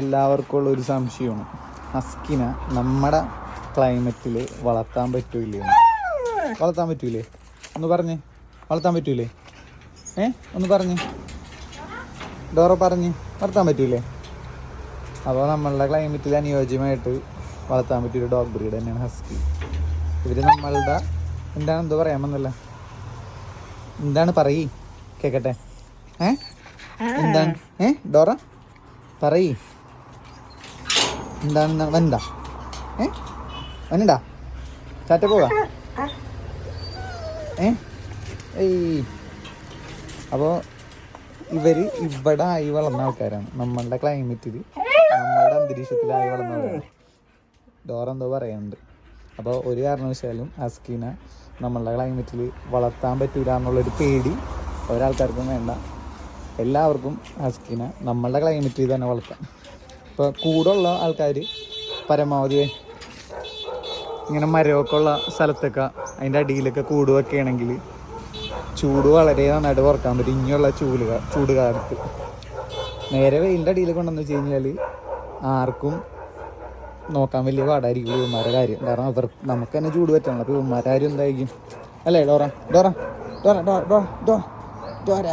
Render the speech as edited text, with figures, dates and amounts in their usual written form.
എല്ലാവർക്കും ഉള്ള ഒരു സംശയമാണ്, ഹസ്കിനെ നമ്മുടെ ക്ലൈമറ്റിൽ വളർത്താൻ പറ്റൂലേ? വളർത്താൻ പറ്റൂലേ? ഒന്ന് പറഞ്ഞേ, വളർത്താൻ പറ്റൂലേ? ഒന്ന് പറഞ്ഞേ, ഡോറ പറഞ്ഞ് വളർത്താൻ പറ്റൂലേ? അപ്പോൾ നമ്മളുടെ ക്ലൈമറ്റിൽ അനുയോജ്യമായിട്ട് വളർത്താൻ പറ്റിയൊരു ഡോഗ് ബ്രീഡ് തന്നെയാണ് ഹസ്കി. ഇവർ നമ്മളുടെ എന്തോ പറയാൻ വന്നല്ല, എന്താണ് പറയ് കേക്കട്ടെ? എന്താണ് ഡോറ പറയ്, എന്താണ്? വനണ്ടാ വനണ്ടാ ചാറ്റ പോകാ? അപ്പോൾ ഇവർ ഇവിടെ ആയി വളർന്ന ആൾക്കാരാണ്, നമ്മളുടെ ക്ലൈമറ്റിൽ നമ്മളുടെ അന്തരീക്ഷത്തിലായി വളർന്നവരാണ്. ഡോറ എന്തോ പറയുന്നുണ്ട്. അപ്പോൾ ഒരു കാരണവശാലും ഹസ്കിനെ നമ്മളുടെ ക്ലൈമറ്റിൽ വളർത്താൻ പറ്റൂല എന്നുള്ളൊരു പേടി ഒരാൾക്കാർക്കും വേണ്ട. എല്ലാവർക്കും ഹസ്കിനെ നമ്മളുടെ ക്ലൈമറ്റിൽ തന്നെ വളർത്താം. ഇപ്പോൾ കൂടുള്ള ആൾക്കാർ പരമാവധി ഇങ്ങനെ മരമൊക്കെ ഉള്ള സ്ഥലത്തൊക്കെ അതിൻ്റെ അടിയിലൊക്കെ കൂട് വെക്കുകയാണെങ്കിൽ ചൂട് വളരെ നന്നായിട്ട് കുറക്കാൻ പറ്റും. ഇനിയുള്ള ചൂട് കാലത്ത് നേരെ വെയിലിൻ്റെ അടിയിൽ കൊണ്ടുവന്ന് വെച്ച് കഴിഞ്ഞാൽ ആർക്കും നോക്കാൻ വലിയ പാടായിരിക്കും ഇവന്മാരുടെ കാര്യം. കാരണം നമുക്ക് തന്നെ ചൂട് പറ്റണം. അപ്പോൾ ഇവന്മാരുടെ കാര്യം എന്തായിരിക്കും അല്ലേ? Dora Dora Dora Dora Dora Dora